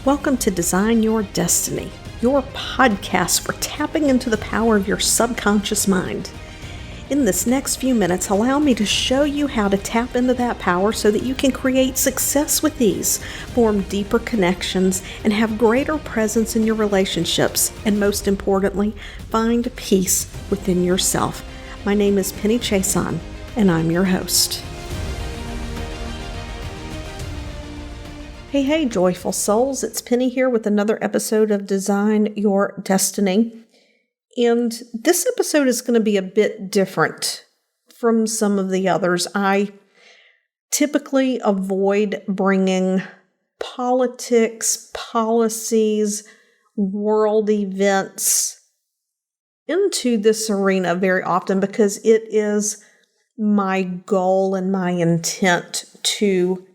Welcome to Design Your Destiny, your podcast for tapping into the power of your subconscious mind. In this next few minutes, allow me to show you how to tap into that power so that you can create success with ease, form deeper connections, and have greater presence in your relationships, and most importantly, find peace within yourself. My name is Penny Chason, and I'm your host. Hey, joyful souls, it's Penny here with another episode of Design Your Destiny. And this episode is going to be a bit different from some of the others. I typically avoid bringing politics, policies, world events into this arena very often because it is my goal and my intent to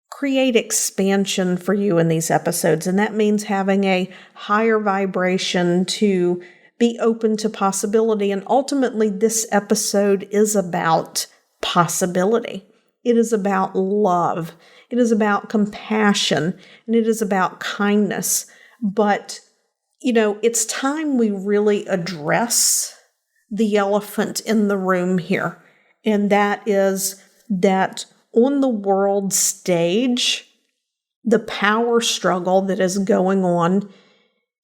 create expansion for you in these episodes. And that means having a higher vibration to be open to possibility. And ultimately, this episode is about possibility. It is about love. It is about compassion. And it is about kindness. But, it's time we really address the elephant in the room here. And that is that on the world stage, the power struggle that is going on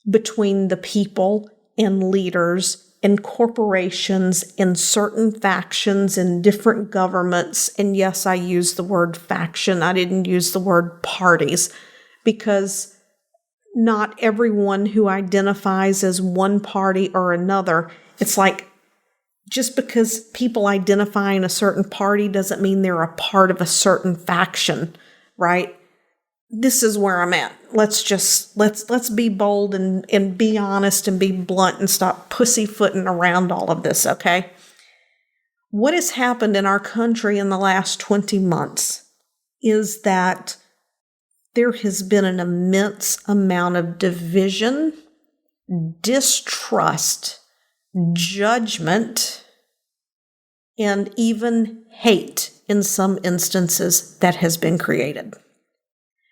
between the people and leaders and corporations and certain factions and different governments. And yes, I use the word faction. I didn't use the word parties because not everyone who identifies as one party or another, it's like just because people identify in a certain party doesn't mean they're a part of a certain faction, right? This is where I'm at. Let's be bold and be honest and be blunt and stop pussyfooting around all of this, okay? What has happened in our country in the last 20 months is that there has been an immense amount of division, distrust, judgment, and even hate in some instances that has been created.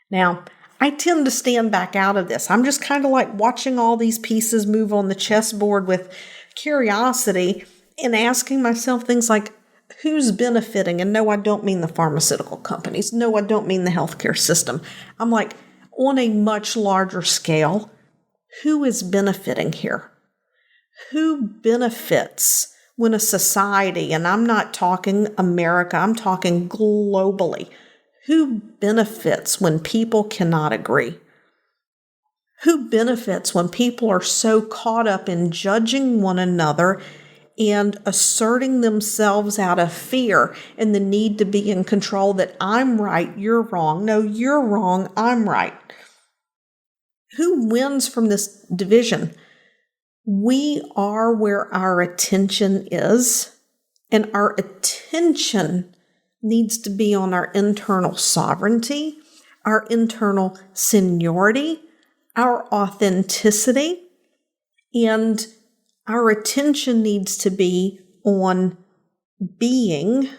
Now, I tend to stand back out of this. I'm just kind of like watching all these pieces move on the chessboard with curiosity and asking myself things like, who's benefiting? And no, I don't mean the pharmaceutical companies. No, I don't mean the healthcare system. I'm like, on a much larger scale, who is benefiting here? Who benefits when a society, and I'm not talking America, I'm talking globally, who benefits when people cannot agree? Who benefits when people are so caught up in judging one another and asserting themselves out of fear and the need to be in control that I'm right, you're wrong. No, you're wrong, I'm right. Who wins from this division? We are where our attention is, and our attention needs to be on our internal sovereignty, our internal seniority, our authenticity, and our attention needs to be on being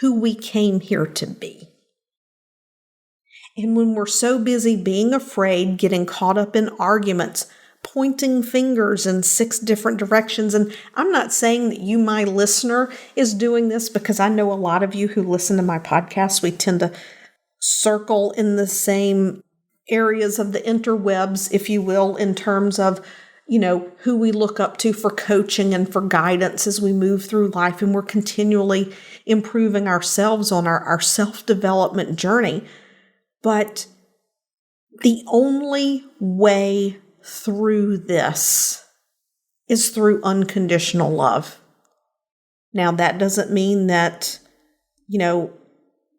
who we came here to be. And when we're so busy being afraid, getting caught up in arguments, pointing fingers in 6 different directions. And I'm not saying that you, my listener, is doing this because I know a lot of you who listen to my podcast, we tend to circle in the same areas of the interwebs, if you will, in terms of, who we look up to for coaching and for guidance as we move through life. And we're continually improving ourselves on our self-development journey. But the only way through this is through unconditional love. Now, that doesn't mean that,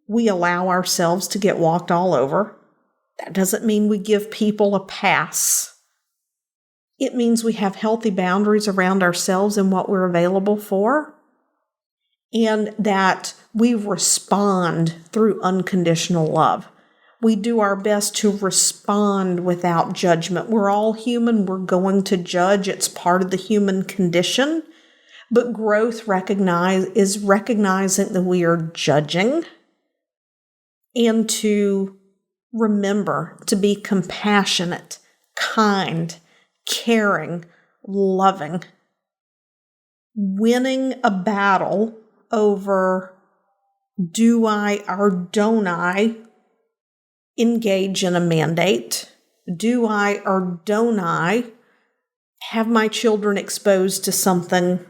we allow ourselves to get walked all over. That doesn't mean we give people a pass. It means we have healthy boundaries around ourselves and what we're available for, and that we respond through unconditional love. We do our best to respond without judgment. We're all human. We're going to judge. It's part of the human condition. But growth is recognizing that we are judging and to Remember to be compassionate, kind, caring, loving. Winning a battle over do I or don't I engage in a mandate? Do I or don't I have my children exposed to something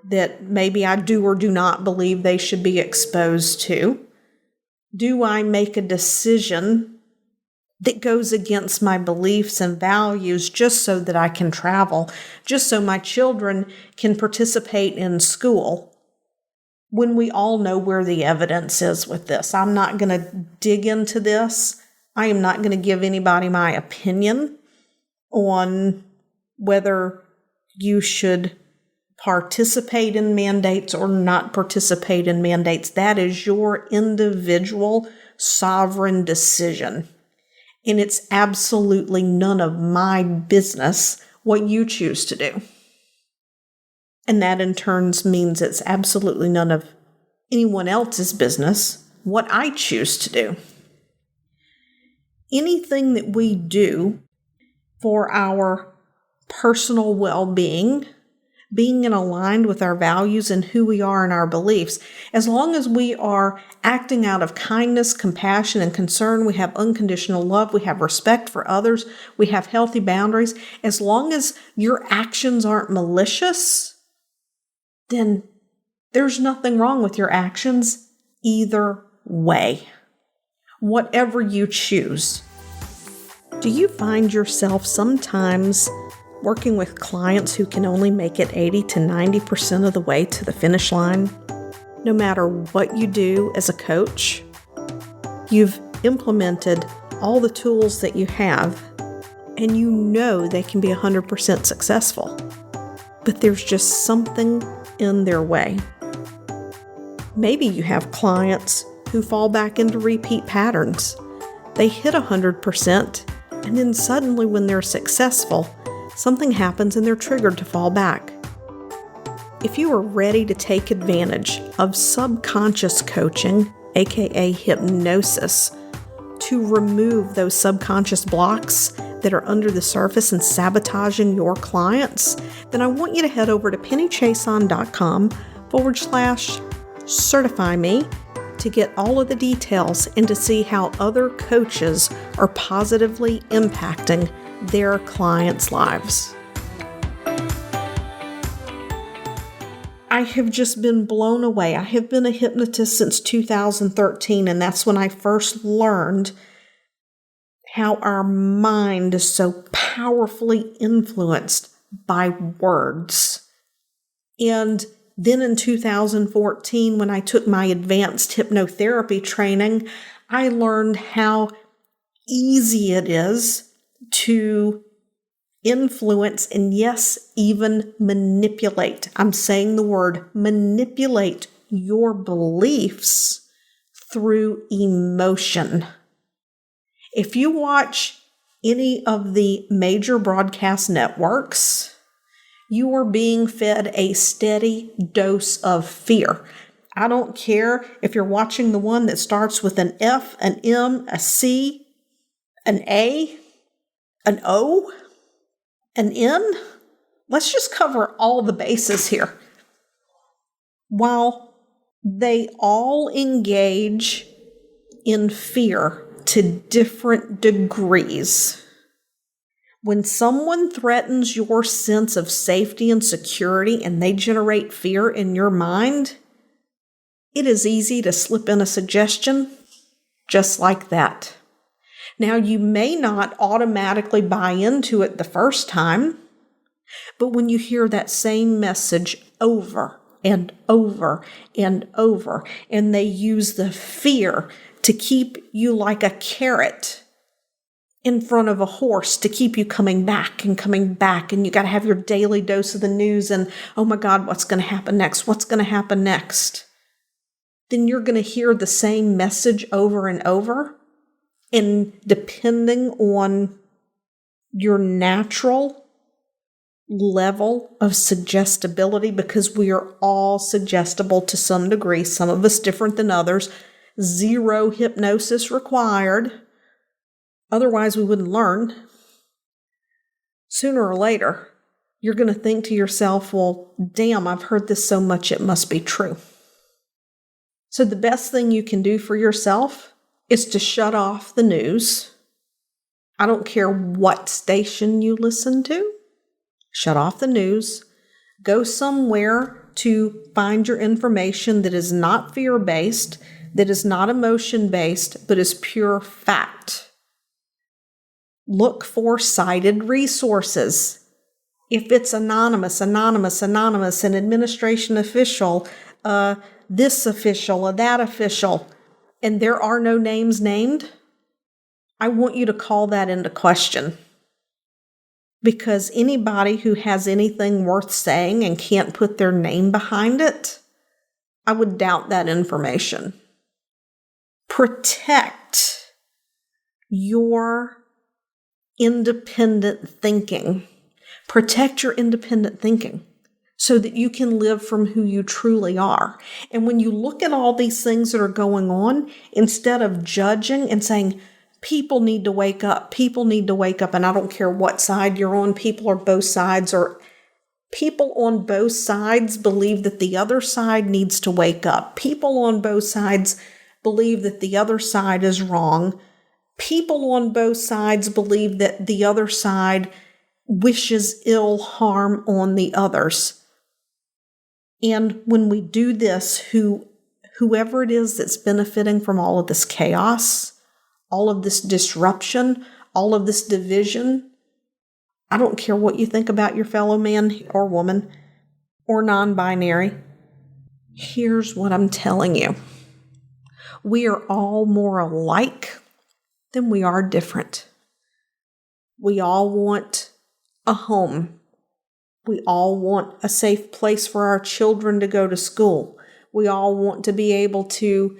that maybe I do or do not believe they should be exposed to? Do I make a decision that goes against my beliefs and values just so that I can travel, just so my children can participate in school? When we all know where the evidence is with this. I'm not going to dig into this. I am not going to give anybody my opinion on whether you should participate in mandates or not participate in mandates. That is your individual sovereign decision. And it's absolutely none of my business what you choose to do. And that in turn means it's absolutely none of anyone else's business what I choose to do. Anything that we do for our personal well-being, being aligned with our values and who we are and our beliefs, as long as we are acting out of kindness, compassion, and concern, we have unconditional love, we have respect for others, we have healthy boundaries, as long as your actions aren't malicious, then there's nothing wrong with your actions either way. Whatever you choose. Do you find yourself sometimes working with clients who can only make it 80 to 90% of the way to the finish line? No matter what you do as a coach, you've implemented all the tools that you have, and you know they can be 100% successful. But there's just something in their way. Maybe you have clients who fall back into repeat patterns. They hit 100%, and then suddenly when they're successful, something happens and they're triggered to fall back. If you are ready to take advantage of subconscious coaching, aka hypnosis, to remove those subconscious blocks that are under the surface and sabotaging your clients, then I want you to head over to pennychason.com/certify me to get all of the details and to see how other coaches are positively impacting their clients' lives. I have just been blown away. I have been a hypnotist since 2013, and that's when I first learned how our mind is so powerfully influenced by words. And then in 2014, when I took my advanced hypnotherapy training, I learned how easy it is to influence and, yes, even manipulate. I'm saying the word manipulate your beliefs through emotion. If you watch any of the major broadcast networks, you are being fed a steady dose of fear. I don't care if you're watching the one that starts with an F, an M, a C, an A, an O, an N. Let's just cover all the bases here. While they all engage in fear to different degrees, when someone threatens your sense of safety and security and they generate fear in your mind, it is easy to slip in a suggestion just like that. Now, you may not automatically buy into it the first time, but when you hear that same message over and over and over, and they use the fear to keep you like a carrot in front of a horse to keep you coming back, and you got to have your daily dose of the news and, oh my God, what's going to happen next? What's going to happen next? Then you're going to hear the same message over and over. And depending on your natural level of suggestibility, because we are all suggestible to some degree, some of us different than others, zero hypnosis required. Otherwise, we wouldn't learn. Sooner or later, you're going to think to yourself, well, damn, I've heard this so much, it must be true. So the best thing you can do for yourself is to shut off the news. I don't care what station you listen to. Shut off the news. Go somewhere to find your information that is not fear-based, that is not emotion-based, but is pure fact. Look for cited resources. If it's anonymous, an administration official, this official, that official, and there are no names named, I want you to call that into question. Because anybody who has anything worth saying and can't put their name behind it, I would doubt that information. Protect your independent thinking. Protect your independent thinking so that you can live from who you truly are. And when you look at all these things that are going on, instead of judging and saying, people need to wake up, and I don't care what side you're on, people on both sides believe that the other side needs to wake up. People on both sides believe that the other side is wrong. People on both sides believe that the other side wishes ill harm on the others. And when we do this, whoever it is that's benefiting from all of this chaos, all of this disruption, all of this division, I don't care what you think about your fellow man or woman or non-binary. Here's what I'm telling you. We are all more alike than we are different. We all want a home. We all want a safe place for our children to go to school. We all want to be able to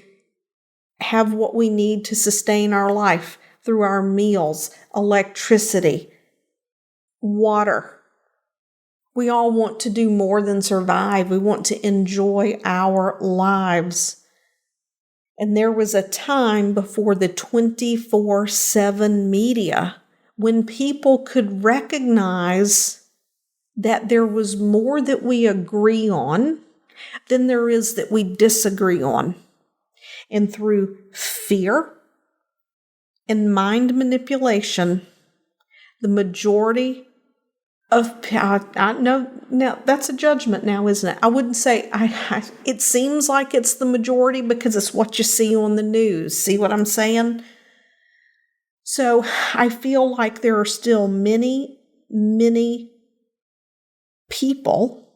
have what we need to sustain our life through our meals, electricity, water. We all want to do more than survive. We want to enjoy our lives. And there was a time before the 24/7 media when people could recognize that there was more that we agree on than there is that we disagree on. And through fear and mind manipulation, the majority of, no, that's a judgment now, isn't it? I wouldn't say, it seems like it's the majority because it's what you see on the news. See what I'm saying? So I feel like there are still many, many people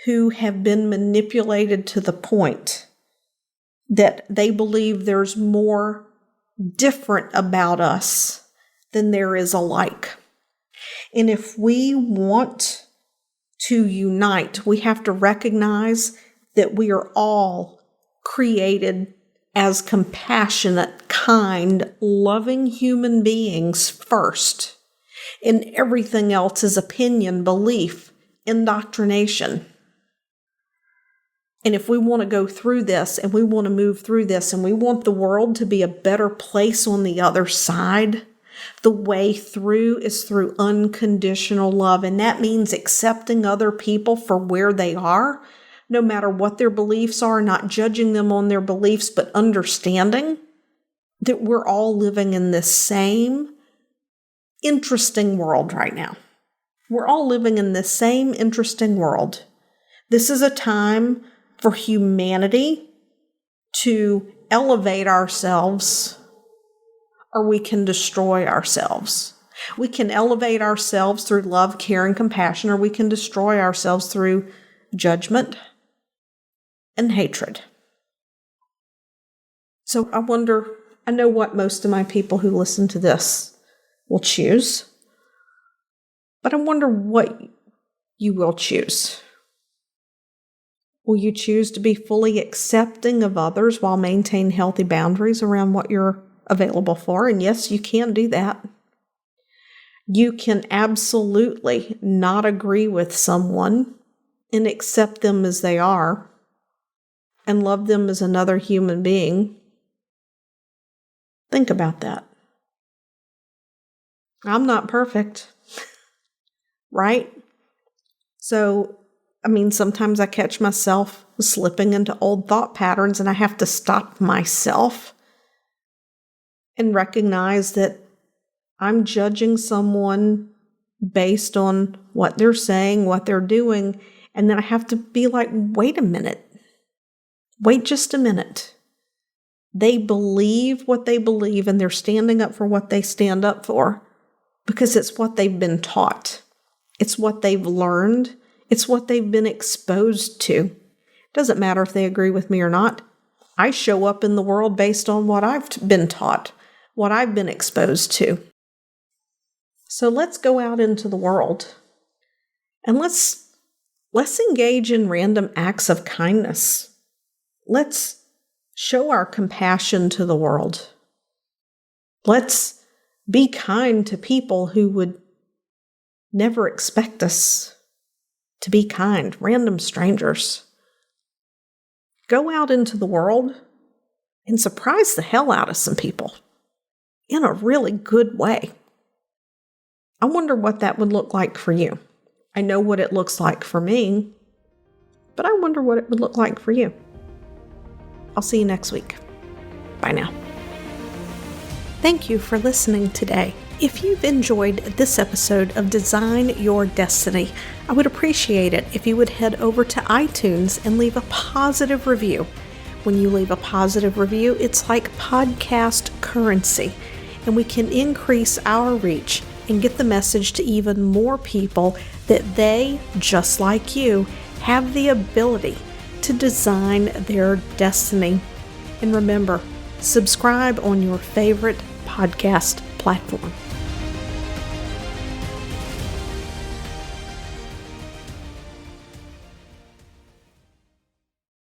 who have been manipulated to the point that they believe there's more different about us than there is alike. And if we want to unite, we have to recognize that we are all created as compassionate, kind, loving human beings first. And everything else is opinion, belief, indoctrination. And if we want to go through this and we want to move through this and we want the world to be a better place on the other side, the way through is through unconditional love. And that means accepting other people for where they are, no matter what their beliefs are, not judging them on their beliefs, but understanding that we're all living in this same interesting world right now. We're all living in this same interesting world. This is a time for humanity to elevate ourselves, or we can destroy ourselves. We can elevate ourselves through love, care, and compassion, or we can destroy ourselves through judgment and hatred. So I know what most of my people who listen to this will choose, but I wonder what you will choose. Will you choose to be fully accepting of others while maintaining healthy boundaries around what you're available for? And yes, you can do that. You can absolutely not agree with someone and accept them as they are and love them as another human being. Think about that. I'm not perfect, right? So, sometimes I catch myself slipping into old thought patterns and I have to stop myself and recognize that I'm judging someone based on what they're saying, what they're doing, and then I have to be like, wait a minute. Wait just a minute. They believe what they believe and they're standing up for what they stand up for because it's what they've been taught. It's what they've learned. It's what they've been exposed to. It doesn't matter if they agree with me or not. I show up in the world based on what I've been taught, what I've been exposed to. So let's go out into the world and let's engage in random acts of kindness. Let's show our compassion to the world. Let's be kind to people who would never expect us to be kind, random strangers. Go out into the world and surprise the hell out of some people in a really good way. I wonder what that would look like for you. I know what it looks like for me, but I wonder what it would look like for you. I'll see you next week. Bye now. Thank you for listening today. If you've enjoyed this episode of Design Your Destiny, I would appreciate it if you would head over to iTunes and leave a positive review. When you leave a positive review, it's like podcast currency, and we can increase our reach and get the message to even more people that they, just like you, have the ability to design their destiny. And remember, subscribe on your favorite podcast platform.